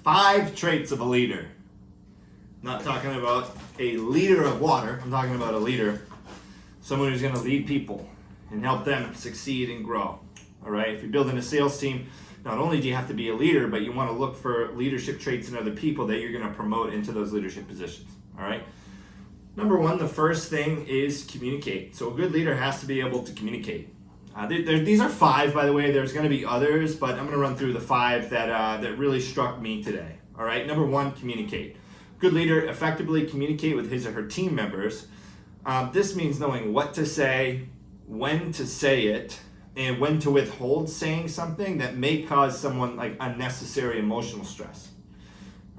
5 traits of a leader. I'm not talking about a leader of water. I'm talking about a leader, someone who's going to lead people and help them succeed and grow. All right. If you're building a sales team, not only do you have to be a leader, but you want to look for leadership traits in other people that you're going to promote into those leadership positions. All right. Number 1, the first thing is communicate. So a good leader has to be able to communicate. These are 5, by the way. There's going to be others, but I'm going to run through the 5 that really struck me today. All right. Number 1, communicate. Good leader effectively communicate with his or her team members. This means knowing what to say, when to say it, and when to withhold saying something that may cause someone like unnecessary emotional stress.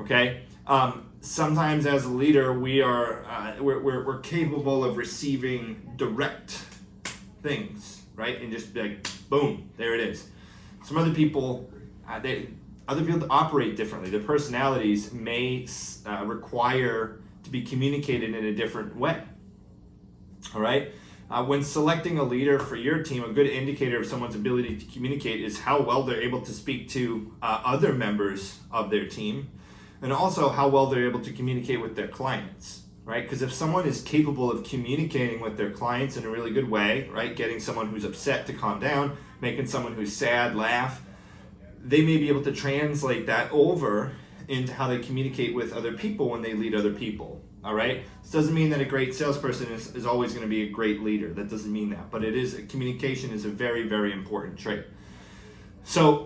Okay. Sometimes as a leader, we're capable of receiving direct things, right? And just be like, boom, there it is. Some other people, other people operate differently. Their personalities may require to be communicated in a different way. All right. When selecting a leader for your team, a good indicator of someone's ability to communicate is how well they're able to speak to other members of their team, and also how well they're able to communicate with their clients, right? Because if someone is capable of communicating with their clients in a really good way, right, getting someone who's upset to calm down, making someone who's sad laugh, they may be able to translate that over into how they communicate with other people when they lead other people. All right. This doesn't mean that a great salesperson is always going to be a great leader. That doesn't mean that, but communication is a very, very important trait. So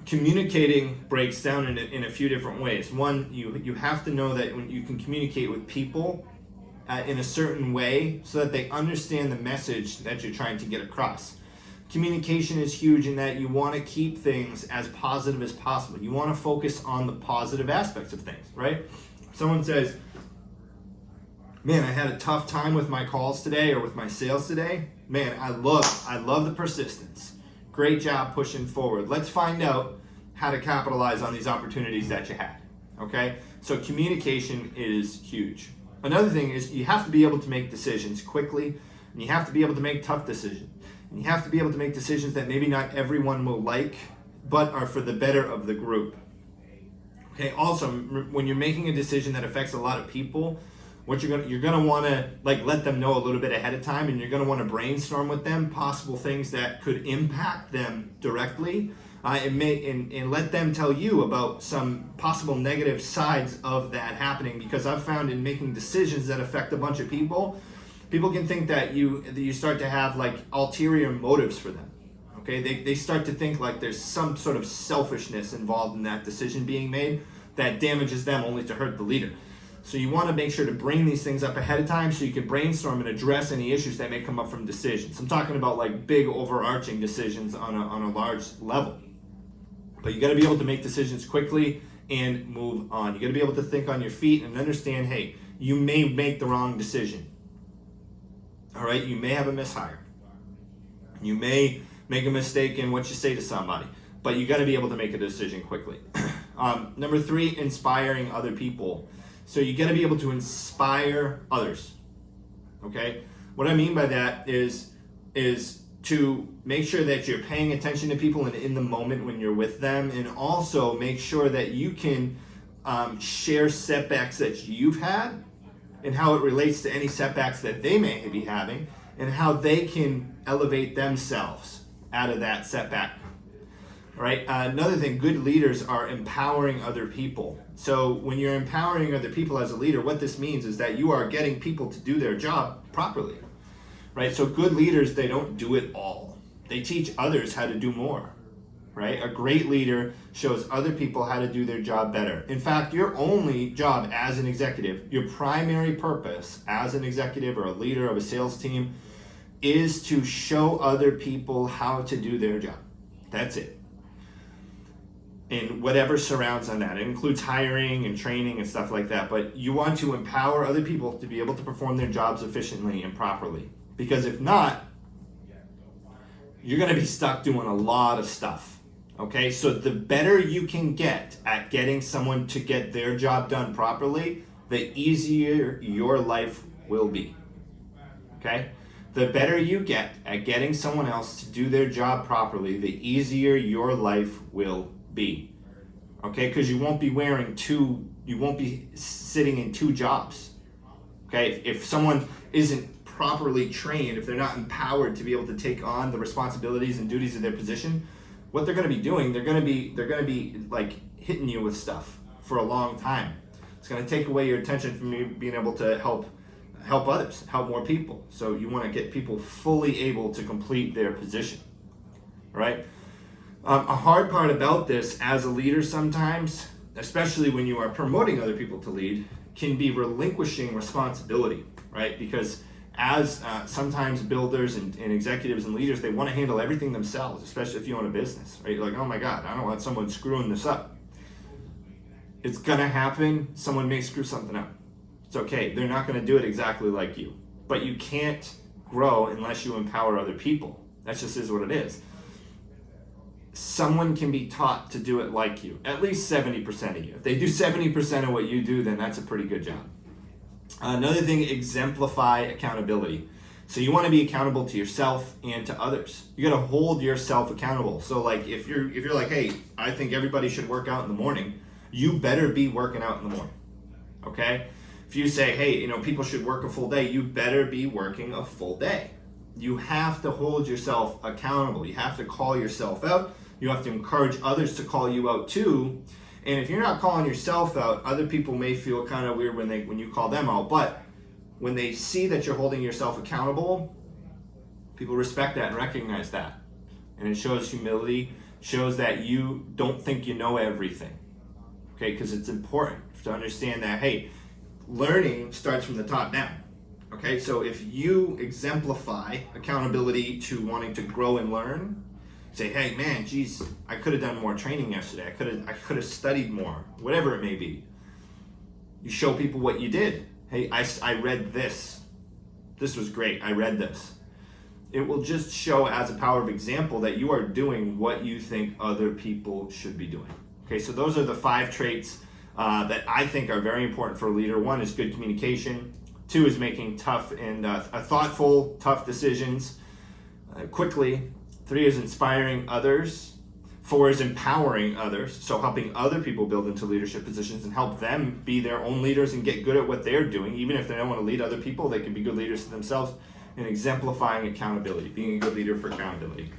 communicating breaks down in a few different ways. One, you have to know that when you can communicate with people in a certain way so that they understand the message that you're trying to get across. Communication is huge in that you want to keep things as positive as possible. You want to focus on the positive aspects of things, right? Someone says, man, I had a tough time with my calls today or with my sales today. Man, I love the persistence. Great job pushing forward. Let's find out how to capitalize on these opportunities that you had. Okay? So communication is huge. Another thing is you have to be able to make decisions quickly, and you have to be able to make tough decisions. And you have to be able to make decisions that maybe not everyone will like, but are for the better of the group. Okay, also, when you're making a decision that affects a lot of people, you're gonna want to let them know a little bit ahead of time, and you're gonna want to brainstorm with them possible things that could impact them directly, and let them tell you about some possible negative sides of that happening. Because I've found in making decisions that affect a bunch of people can think that you start to have ulterior motives for them. Okay, they start to think like there's some sort of selfishness involved in that decision being made that damages them only to hurt the leader. So you want to make sure to bring these things up ahead of time so you can brainstorm and address any issues that may come up from decisions. I'm talking about big overarching decisions on a large level. But you got to be able to make decisions quickly and move on. You got to be able to think on your feet and understand, hey, you may make the wrong decision. All right, you may have a mishire. You may make a mistake in what you say to somebody, but you got to be able to make a decision quickly. Number 3, inspiring other people. So you got to be able to inspire others. Okay, what I mean by that is to make sure that you're paying attention to people and in the moment when you're with them, and also make sure that you can share setbacks that you've had and how it relates to any setbacks that they may be having, and how they can elevate themselves out of that setback. All right. Another thing, good leaders are empowering other people. So when you're empowering other people as a leader, what this means is that you are getting people to do their job properly. Right? So good leaders, they don't do it all. They teach others how to do more. Right? A great leader shows other people how to do their job better. In fact, your only job as an executive, your primary purpose as an executive or a leader of a sales team, is to show other people how to do their job. That's it. And whatever surrounds on that. It includes hiring and training and stuff like that. But you want to empower other people to be able to perform their jobs efficiently and properly. Because if not, you're going to be stuck doing a lot of stuff. Okay? So the better you can get at getting someone to get their job done properly, the easier your life will be. Okay? The better you get at getting someone else to do their job properly, the easier your life will be. okay? Because you won't be sitting in two jobs, okay? If someone isn't properly trained, if they're not empowered to be able to take on the responsibilities and duties of their position, what they're going to be doing, they're going to be like hitting you with stuff for a long time. It's going to take away your attention from you being able to help others, help more people. So you want to get people fully able to complete their position, right? A hard part about this as a leader sometimes, especially when you are promoting other people to lead, can be relinquishing responsibility, right? Because as sometimes builders and executives and leaders, they want to handle everything themselves, especially if you own a business, right? You're like, oh my God, I don't want someone screwing this up. It's gonna happen. Someone may screw something up. It's okay. They're not gonna do it exactly like you. But you can't grow unless you empower other people. That just is what it is. Someone can be taught to do it like you, at least 70% of you. If they do 70% of what you do, then that's a pretty good job. Another thing, exemplify accountability. So you want to be accountable to yourself and to others. You got to hold yourself accountable. So like if you're like, hey, I think everybody should work out in the morning, you better be working out in the morning. Okay? If you say, hey, people should work a full day, you better be working a full day. You have to hold yourself accountable. You have to call yourself out. You have to encourage others to call you out too. And if you're not calling yourself out, other people may feel kind of weird when you call them out. But when they see that you're holding yourself accountable, people respect that and recognize that. And it shows humility, shows that you don't think you know everything. Okay, because it's important to understand that, hey, learning starts from the top down. Okay, so if you exemplify accountability to wanting to grow and learn, say, hey man, geez, I could have done more training yesterday. I could have studied more, whatever it may be. You show people what you did. Hey, I read this. This was great. I read this. It will just show as a power of example that you are doing what you think other people should be doing. Okay, so those are the 5 traits that I think are very important for a leader. 1 is good communication. 2 is making tough and thoughtful, tough decisions quickly. 3 is inspiring others. 4 is empowering others, so helping other people build into leadership positions and help them be their own leaders and get good at what they're doing. Even if they don't want to lead other people, they can be good leaders to themselves. And exemplifying accountability, being a good leader for accountability.